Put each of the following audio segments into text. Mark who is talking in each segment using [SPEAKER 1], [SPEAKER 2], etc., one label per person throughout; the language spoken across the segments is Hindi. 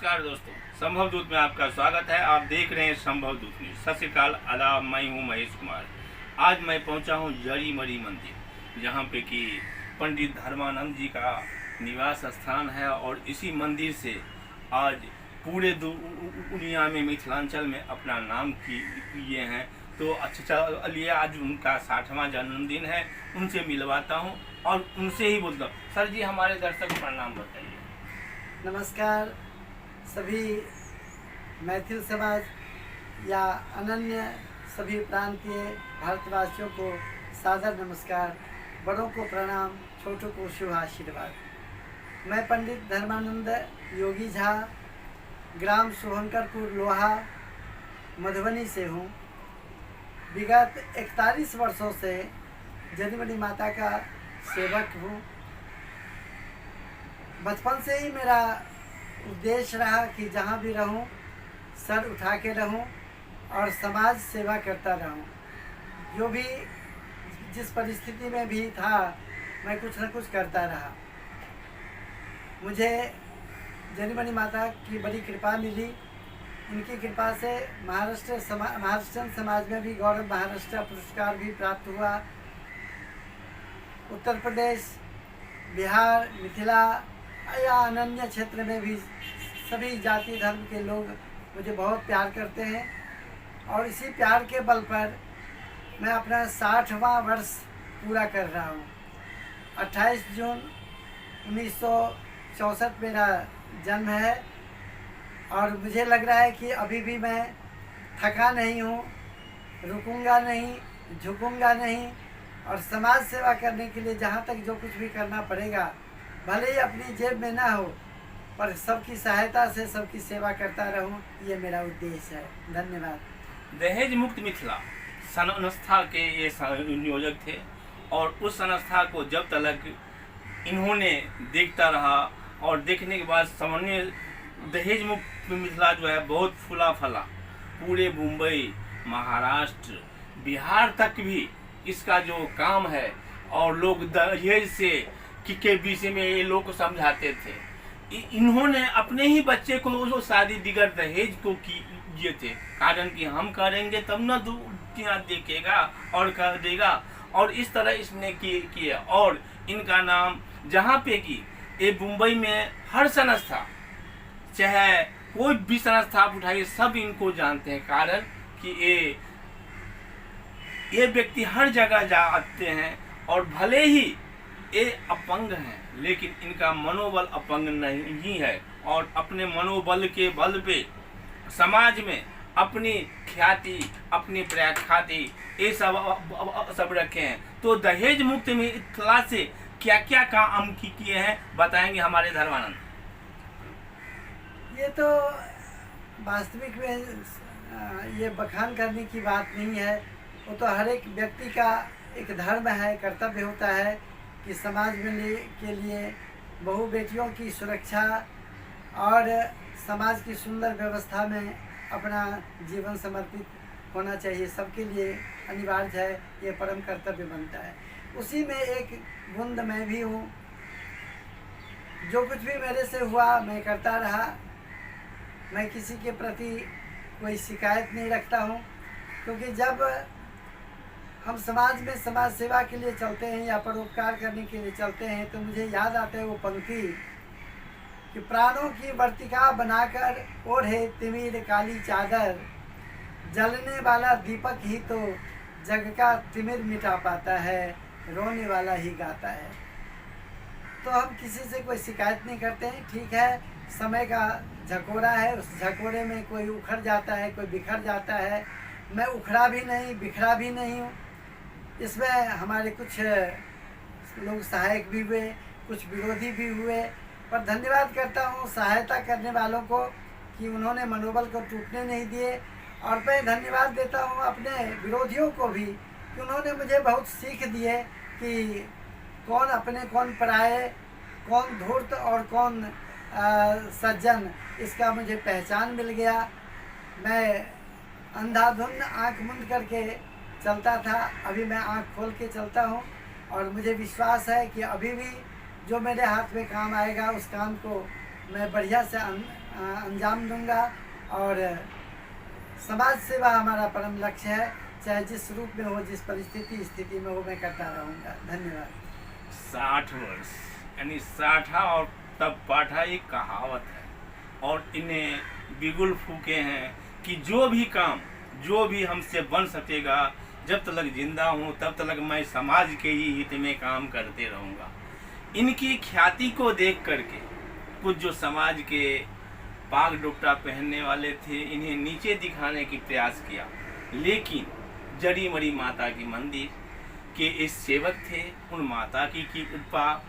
[SPEAKER 1] नमस्कार दोस्तों, संभव दूत में आपका स्वागत है। आप देख रहे हैं संभव दूत न्यूज। सत श्री अकाल, आदाब। मैं हूं महेश कुमार। आज मैं पहुंचा हूं जड़ी मरी मंदिर, जहां पे कि पंडित धर्मानंद जी का निवास स्थान है। और इसी मंदिर से आज पूरे दुनिया में, मिथिलांचल में अपना नाम किए हैं। तो अच्छा चलिए, आज उनका 60वां जन्मदिन है। उनसे मिलवाता हूँ और उनसे ही बोलता हूँ। सर जी, हमारे दर्शक को प्रणाम बताइए।
[SPEAKER 2] नमस्कार सभी मैथिल समाज या अनन्य सभी प्रांतीय भारतवासियों को सादर नमस्कार। बड़ों को प्रणाम, छोटों को शुभ आशीर्वाद। मैं पंडित धर्मानंद योगी झा, ग्राम शुभंकरपुर लोहा, मधुबनी से हूँ। विगत 41 वर्षों से जनीमनी माता का सेवक हूँ। बचपन से ही मेरा उद्देश्य रहा कि जहाँ भी रहूँ सर उठा के रहूँ और समाज सेवा करता रहूँ। जो भी जिस परिस्थिति में भी था, मैं कुछ न कुछ करता रहा। मुझे जनीमनी माता की बड़ी कृपा मिली। उनकी कृपा से महाराष्ट्र समाज में भी गौरव महाराष्ट्र पुरस्कार भी प्राप्त हुआ। उत्तर प्रदेश, बिहार, मिथिला या अनन्य क्षेत्र में भी सभी जाति धर्म के लोग मुझे बहुत प्यार करते हैं। और इसी प्यार के बल पर मैं अपना 60वां वर्ष पूरा कर रहा हूँ। 28 जून 1964 मेरा जन्म है और मुझे लग रहा है कि अभी भी मैं थका नहीं हूँ, रुकूंगा नहीं, झुकूंगा नहीं। और समाज सेवा करने के लिए जहाँ तक जो कुछ भी करना पड़ेगा, भले ही अपनी जेब में ना हो, पर सबकी सहायता से सबकी सेवा करता रहूं, ये मेरा उद्देश्य है। धन्यवाद।
[SPEAKER 1] दहेज मुक्त मिथिला संस्था के ये संयोजक थे। और उस संस्था को जब तक इन्होंने देखता रहा और देखने के बाद सामान्य दहेज मुक्त मिथिला जो है बहुत फूला फला। पूरे मुंबई, महाराष्ट्र, बिहार तक भी इसका जो काम है। और लोग दहेज से के विषय में ये लोग को समझाते थे। इन्होंने अपने ही बच्चे को जो शादी बिगड़ दहेज को किए थे, कारण कि हम करेंगे तब न दुनिया देखेगा और कर देगा। और इस तरह इसने किया। और इनका नाम जहाँ पे कि ये मुंबई में हर संस्था, चाहे कोई भी संस्था आप उठाइए, सब इनको जानते हैं। कारण कि ये व्यक्ति हर जगह जाते हैं। और भले ही ये अपंग हैं, लेकिन इनका मनोबल अपंग नहीं है। और अपने मनोबल के बल पे समाज में अपनी ख्याति, अपनी प्रख्याति ये सब रखे हैं। तो दहेज मुक्त मिथिला से क्या क्या काम किए हैं, बताएंगे हमारे धर्मानंद।
[SPEAKER 2] ये तो वास्तविक में ये बखान करने की बात नहीं है। वो तो हर एक व्यक्ति का एक धर्म है, कर्तव्य होता है कि समाज में के लिए बहु बेटियों की सुरक्षा और समाज की सुंदर व्यवस्था में अपना जीवन समर्पित होना चाहिए। सबके लिए अनिवार्य है, ये परम कर्तव्य बनता है। उसी में एक बूंद मैं भी हूँ। जो कुछ भी मेरे से हुआ मैं करता रहा। मैं किसी के प्रति कोई शिकायत नहीं रखता हूँ, क्योंकि जब हम समाज में समाज सेवा के लिए चलते हैं या परोपकार करने के लिए चलते हैं, तो मुझे याद आता है वो पंक्ति कि प्राणों की वर्तिका बनाकर ओढ़े तिमिर काली चादर, जलने वाला दीपक ही तो जग का तिमिर मिटा पाता है, रोने वाला ही गाता है। तो हम किसी से कोई शिकायत नहीं करते हैं। ठीक है, समय का झकोरा है, उस झकोरे में कोई उखड़ जाता है, कोई बिखर जाता है। मैं उखड़ा भी नहीं, बिखरा भी नहीं हूँ। इसमें हमारे कुछ लोग सहायक भी हुए, कुछ विरोधी भी हुए, पर धन्यवाद करता हूँ सहायता करने वालों को कि उन्होंने मनोबल को टूटने नहीं दिए। और मैं धन्यवाद देता हूँ अपने विरोधियों को भी कि उन्होंने मुझे बहुत सीख दिए कि कौन अपने, कौन पराये, कौन धूर्त और कौन सज्जन, इसका मुझे पहचान मिल गया। मैं अंधाधुंध आँख मूंद करके चलता था, अभी मैं आँख खोल के चलता हूँ। और मुझे विश्वास है कि अभी भी जो मेरे हाथ में काम आएगा, उस काम को मैं बढ़िया से अंजाम दूंगा। और समाज सेवा हमारा परम लक्ष्य है, चाहे जिस रूप में हो, जिस स्थिति में हो, मैं करता रहूँगा। धन्यवाद।
[SPEAKER 1] 60 वर्ष यानी साठा और तब पाठा एक कहावत है, और इन्हें बिगुल फूके हैं कि जो भी काम जो भी हमसे बन सकेगा, जब तक जिंदा हूँ तब तक मैं समाज के ही हित में काम करते रहूँगा। इनकी ख्याति को देख करके कुछ जो समाज के पाग डोपटा पहनने वाले थे, इन्हें नीचे दिखाने की प्रयास किया, लेकिन जड़ी मरी माता की मंदिर के इस सेवक थे। उन माता की कृपा,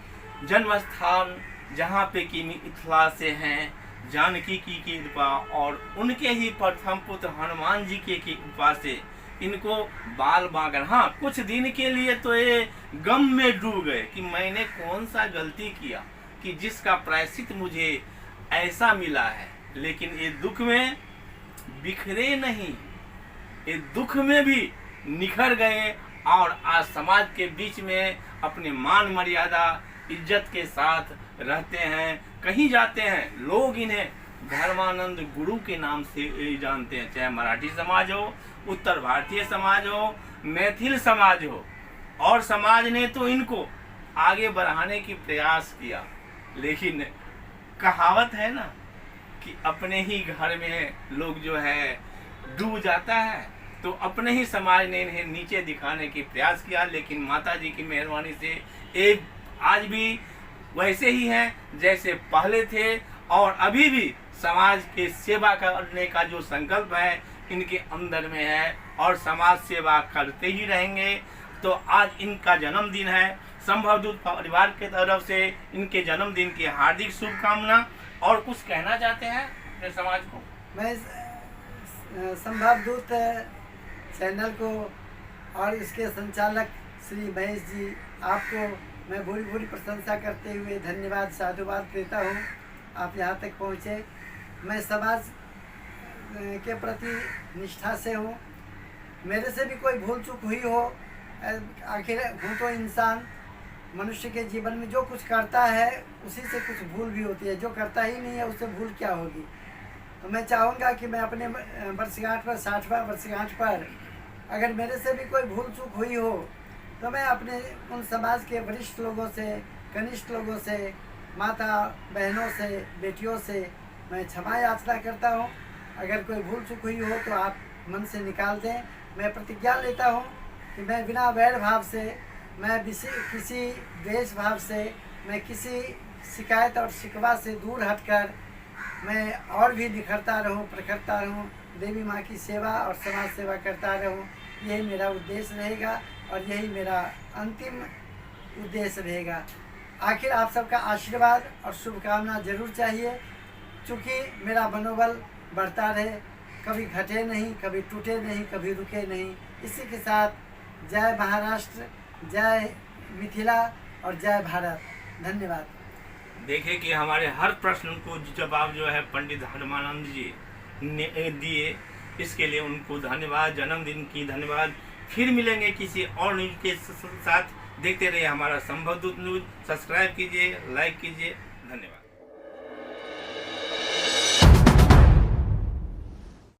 [SPEAKER 1] जन्म स्थान जहाँ पे की मिथिला से हैं, जानकी की कृपा और उनके ही प्रथम पुत्र हनुमान जी के कृपा से इनको बाल बांकर, हाँ कुछ दिन के लिए तो ये गम में डूब गए कि मैंने कौन सा गलती किया कि जिसका प्रायश्चित मुझे ऐसा मिला है, लेकिन ये दुख में बिखरे नहीं, ये दुख में भी निखर गए और आज समाज के बीच में अपने मान मर्यादा इज्जत के साथ रहते हैं। कहीं जाते हैं लोग इन्हें धर्मानंद गुरु के नाम से जानते हैं, चाहे मराठी समाज हो, उत्तर भारतीय समाज हो, मैथिल समाज हो, और समाज ने तो इनको आगे बढ़ाने की प्रयास किया। लेकिन कहावत है ना कि अपने ही घर में लोग जो है डूब जाता है, तो अपने ही समाज ने इन्हें नीचे दिखाने की प्रयास किया। लेकिन माता जी की मेहरबानी से एक आज भी वैसे ही हैं जैसे पहले थे, और अभी भी समाज के सेवा करने का जो संकल्प है इनके अंदर में है, और समाज सेवा करते ही रहेंगे। तो आज इनका जन्मदिन है, संभवदूत परिवार के तरफ से इनके जन्मदिन की हार्दिक शुभकामना। और कुछ कहना चाहते हैं अपने समाज को?
[SPEAKER 2] मैं संभवदूत चैनल को और इसके संचालक श्री महेश जी, आपको मैं भूरी भूरी प्रशंसा करते हुए धन्यवाद साधुवाद देता हूँ। आप यहाँ तक पहुँचे, मैं समाज के प्रति निष्ठा से हूँ। मेरे से भी कोई भूल चूक हुई हो, आखिर हूँ तो इंसान, मनुष्य के जीवन में जो कुछ करता है उसी से कुछ भूल भी होती है, जो करता ही नहीं है उससे भूल क्या होगी। तो मैं चाहूँगा कि मैं अपने वर्षगांठ पर, 60वां वर्षगांठ पर, अगर मेरे से भी कोई भूल चूक हुई हो तो मैं अपने उन समाज के वरिष्ठ लोगों से, कनिष्ठ लोगों से, माता बहनों से, बेटियों से मैं क्षमा याचना करता हूँ। अगर कोई भूल चूक हुई हो तो आप मन से निकाल दें। मैं प्रतिज्ञा लेता हूँ कि मैं बिना वैर भाव से, मैं किसी द्वेष भाव से, मैं किसी शिकायत और शिकवा से दूर हटकर मैं और भी निखरता रहूं, प्रखरता रहूं, देवी माँ की सेवा और समाज सेवा करता रहूं। यही मेरा उद्देश्य रहेगा और यही मेरा अंतिम उद्देश्य रहेगा। आखिर आप सबका आशीर्वाद और शुभकामना जरूर चाहिए, चूँकि मेरा मनोबल बढ़ता रहे, कभी घटे नहीं, कभी टूटे नहीं, कभी रुके नहीं। इसी के साथ जय महाराष्ट्र, जय मिथिला और जय भारत। धन्यवाद।
[SPEAKER 1] देखें कि हमारे हर प्रश्न को जवाब जो है पंडित धर्मानंद जी ने दिए, इसके लिए उनको धन्यवाद, जन्मदिन की धन्यवाद। फिर मिलेंगे किसी और न्यूज के साथ। देखते रहिए हमारा संभवदूत न्यूज। सब्सक्राइब कीजिए, लाइक कीजिए। धन्यवाद।